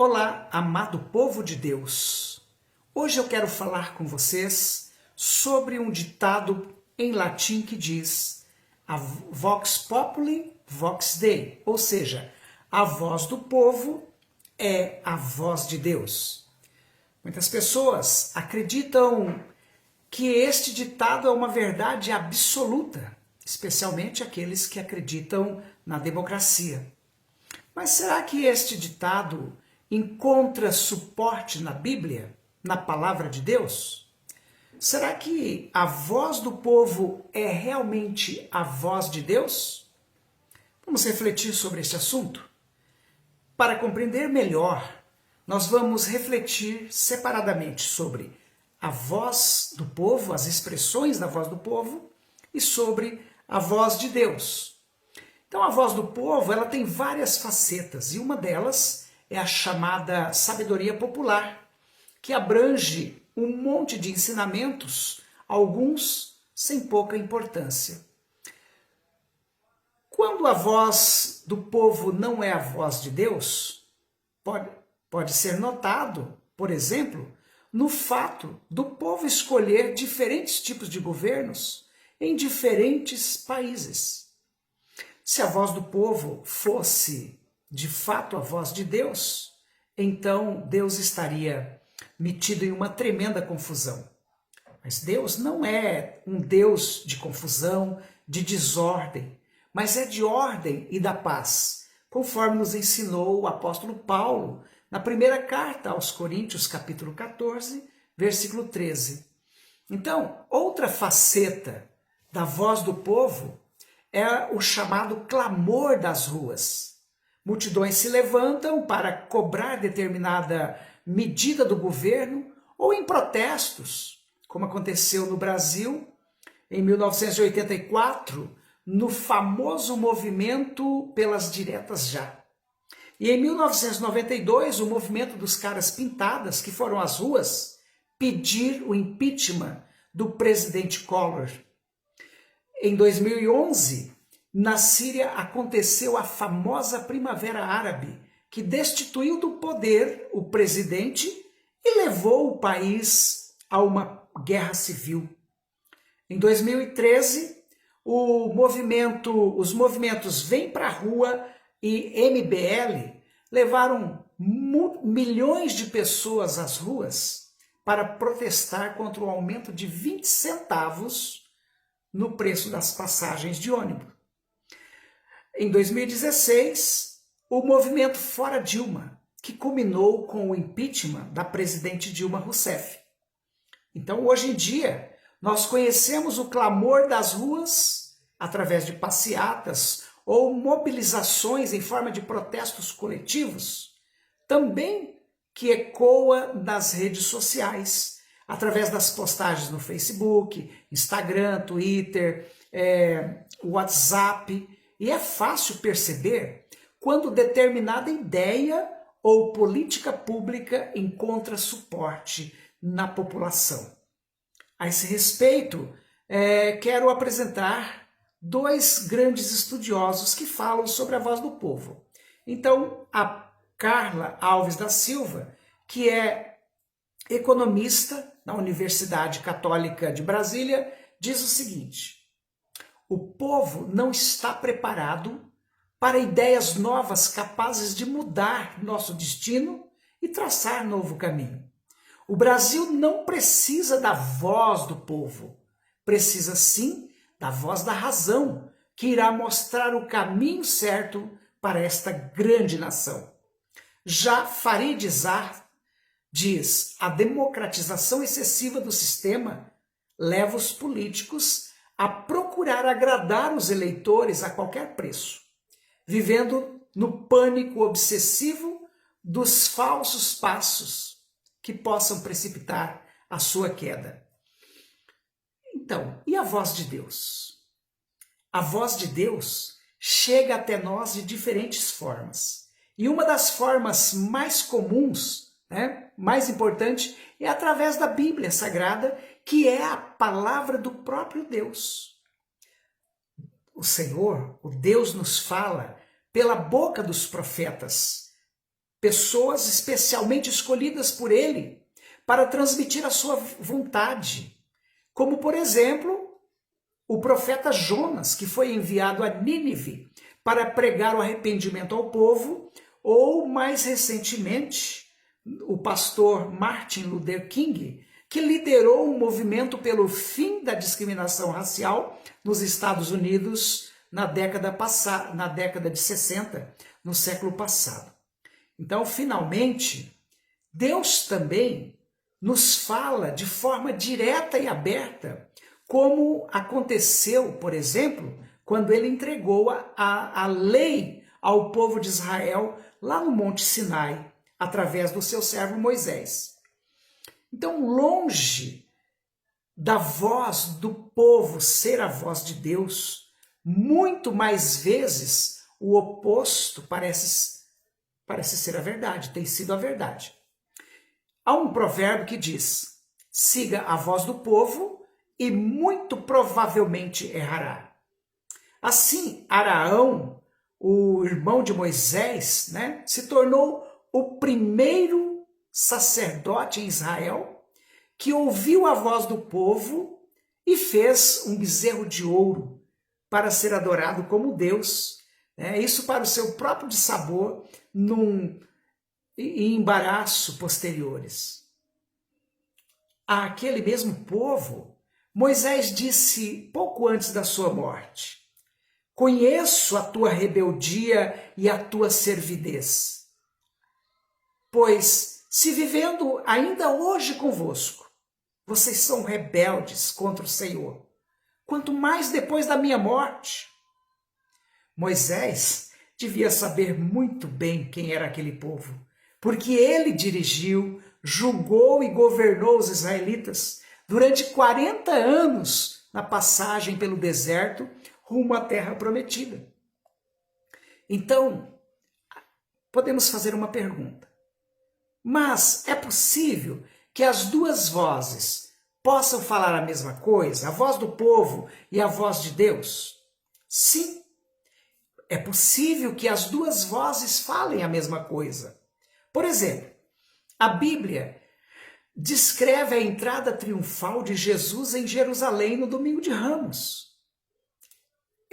Olá, amado povo de Deus! Hoje eu quero falar com vocês sobre um ditado em latim que diz a vox populi, vox Dei, ou seja, a voz do povo é a voz de Deus. Muitas pessoas acreditam que este ditado é uma verdade absoluta, especialmente aqueles que acreditam na democracia. Mas será que este ditado encontra suporte na Bíblia, na palavra de Deus? Será que a voz do povo é realmente a voz de Deus? Vamos refletir sobre este assunto? Para compreender melhor, nós vamos refletir separadamente sobre a voz do povo, as expressões da voz do povo, e sobre a voz de Deus. Então a voz do povo, ela tem várias facetas, e uma delas é a chamada sabedoria popular, que abrange um monte de ensinamentos, alguns sem pouca importância. Quando a voz do povo não é a voz de Deus, pode ser notado, por exemplo, no fato do povo escolher diferentes tipos de governos em diferentes países. Se a voz do povo fosse, de fato, a voz de Deus, então Deus estaria metido em uma tremenda confusão. Mas Deus não é um Deus de confusão, de desordem, mas é de ordem e da paz, conforme nos ensinou o apóstolo Paulo na primeira carta aos Coríntios, capítulo 14, versículo 13. Então, outra faceta da voz do povo é o chamado clamor das ruas. Multidões se levantam para cobrar determinada medida do governo ou em protestos, como aconteceu no Brasil em 1984, no famoso movimento pelas diretas já. E em 1992, o movimento dos caras pintadas, que foram às ruas pedir o impeachment do presidente Collor. Em 2011, na Síria aconteceu a famosa Primavera Árabe, que destituiu do poder o presidente e levou o país a uma guerra civil. Em 2013, os movimentos Vem Pra Rua e MBL levaram milhões de pessoas às ruas para protestar contra o aumento de 20 centavos no preço das passagens de ônibus. Em 2016, o movimento Fora Dilma, que culminou com o impeachment da presidente Dilma Rousseff. Então, hoje em dia, nós conhecemos o clamor das ruas através de passeatas ou mobilizações em forma de protestos coletivos, também que ecoa nas redes sociais, através das postagens no Facebook, Instagram, Twitter, WhatsApp. E é fácil perceber quando determinada ideia ou política pública encontra suporte na população. A esse respeito, quero apresentar dois grandes estudiosos que falam sobre a voz do povo. Então, a Carla Alves da Silva, que é economista na Universidade Católica de Brasília, diz o seguinte: o povo não está preparado para ideias novas capazes de mudar nosso destino e traçar novo caminho. O Brasil não precisa da voz do povo, precisa sim da voz da razão, que irá mostrar o caminho certo para esta grande nação. Já Farid Zahar diz: a democratização excessiva do sistema leva os políticos a procurar agradar os eleitores a qualquer preço, vivendo no pânico obsessivo dos falsos passos que possam precipitar a sua queda. Então, e a voz de Deus? A voz de Deus chega até nós de diferentes formas. E uma das formas mais comuns, mais importante, é através da Bíblia Sagrada, que é a palavra do próprio Deus. O Senhor, o Deus, nos fala pela boca dos profetas, pessoas especialmente escolhidas por ele para transmitir a sua vontade, como, por exemplo, o profeta Jonas, que foi enviado a Nínive para pregar o arrependimento ao povo, ou, mais recentemente, o pastor Martin Luther King, que liderou um movimento pelo fim da discriminação racial nos Estados Unidos na década de 60, no século passado. Então, finalmente, Deus também nos fala de forma direta e aberta, como aconteceu, por exemplo, quando ele entregou a lei ao povo de Israel lá no Monte Sinai, através do seu servo Moisés. Então, longe da voz do povo ser a voz de Deus, muito mais vezes o oposto parece ser a verdade, tem sido a verdade. Há um provérbio que diz: siga a voz do povo e muito provavelmente errará. Assim, Araão, o irmão de Moisés, se tornou o primeiro sacerdote em Israel que ouviu a voz do povo e fez um bezerro de ouro para ser adorado como Deus. Isso para o seu próprio dissabor e embaraço posteriores. Àquele mesmo povo, Moisés disse pouco antes da sua morte: conheço a tua rebeldia e a tua servidez. Pois, se vivendo ainda hoje convosco, vocês são rebeldes contra o Senhor, quanto mais depois da minha morte. Moisés devia saber muito bem quem era aquele povo, porque ele dirigiu, julgou e governou os israelitas durante 40 anos na passagem pelo deserto rumo à terra prometida. Então, podemos fazer uma pergunta. Mas é possível que as duas vozes possam falar a mesma coisa, a voz do povo e a voz de Deus? Sim, é possível que as duas vozes falem a mesma coisa. Por exemplo, a Bíblia descreve a entrada triunfal de Jesus em Jerusalém no Domingo de Ramos.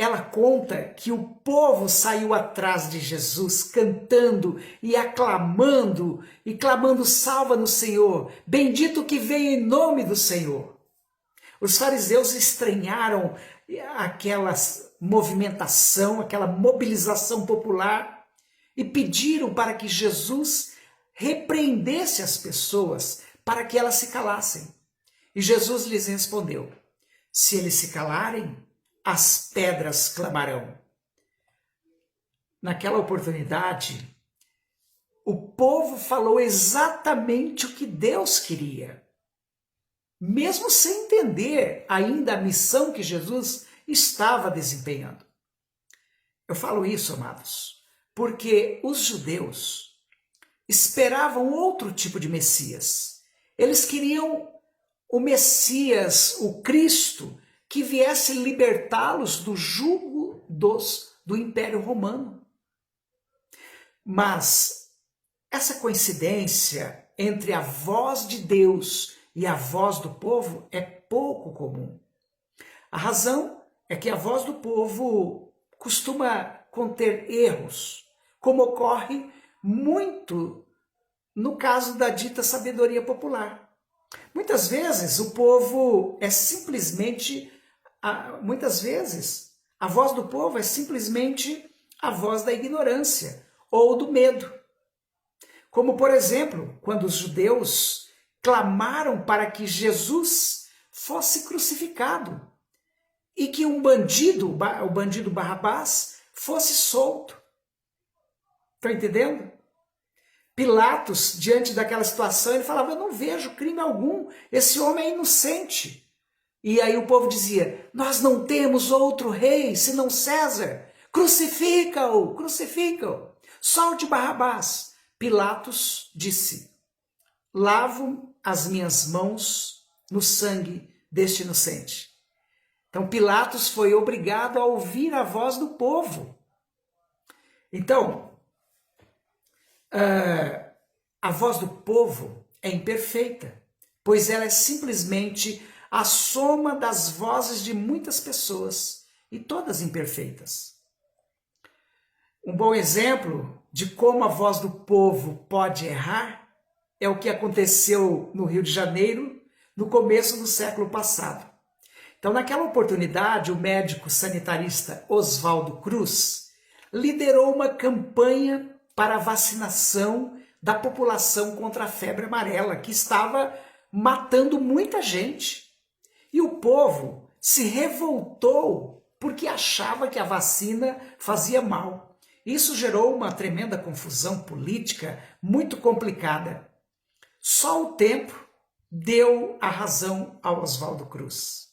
Ela conta que o povo saiu atrás de Jesus cantando e aclamando e clamando: salva-nos, Senhor, bendito que vem em nome do Senhor. Os fariseus estranharam aquela movimentação, aquela mobilização popular e pediram para que Jesus repreendesse as pessoas para que elas se calassem. E Jesus lhes respondeu: se eles se calarem, as pedras clamarão. Naquela oportunidade, o povo falou exatamente o que Deus queria, mesmo sem entender ainda a missão que Jesus estava desempenhando. Eu falo isso, amados, porque os judeus esperavam outro tipo de Messias. Eles queriam o Messias, o Cristo, que viesse libertá-los do jugo do Império Romano. Mas essa coincidência entre a voz de Deus e a voz do povo é pouco comum. A razão é que a voz do povo costuma conter erros, como ocorre muito no caso da dita sabedoria popular. Muitas vezes o povo é simplesmente, muitas vezes a voz do povo é simplesmente a voz da ignorância ou do medo. Como, por exemplo, quando os judeus clamaram para que Jesus fosse crucificado e que um bandido, o bandido Barrabás, fosse solto. Estão entendendo? Pilatos, diante daquela situação, ele falava: eu não vejo crime algum, esse homem é inocente. E aí o povo dizia: nós não temos outro rei senão César, crucifica-o, crucifica-o, solte Barrabás. Pilatos disse: lavo as minhas mãos no sangue deste inocente. Então Pilatos foi obrigado a ouvir a voz do povo. Então, A voz do povo é imperfeita, pois ela é simplesmente a soma das vozes de muitas pessoas, e todas imperfeitas. Um bom exemplo de como a voz do povo pode errar é o que aconteceu no Rio de Janeiro no começo do século passado. Então, naquela oportunidade, o médico sanitarista Oswaldo Cruz liderou uma campanha para a vacinação da população contra a febre amarela, que estava matando muita gente. E o povo se revoltou porque achava que a vacina fazia mal. Isso gerou uma tremenda confusão política muito complicada. Só o tempo deu a razão ao Oswaldo Cruz.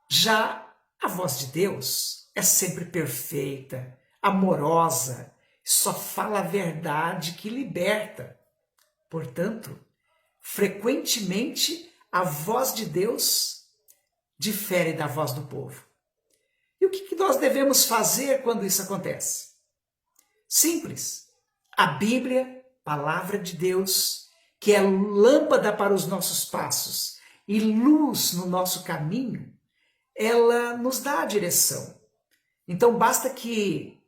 Já a voz de Deus é sempre perfeita, amorosa, só fala a verdade que liberta. Portanto, frequentemente a voz de Deus difere da voz do povo. E o que nós devemos fazer quando isso acontece? Simples. A Bíblia, palavra de Deus, que é lâmpada para os nossos passos e luz no nosso caminho, ela nos dá a direção. Então basta que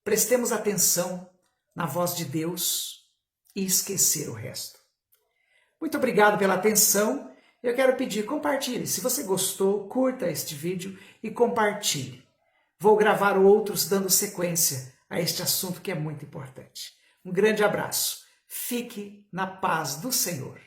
prestemos atenção na voz de Deus e esquecer o resto. Muito obrigado pela atenção. Eu quero pedir, compartilhe. Se você gostou, curta este vídeo e compartilhe. Vou gravar outros dando sequência a este assunto que é muito importante. Um grande abraço. Fique na paz do Senhor.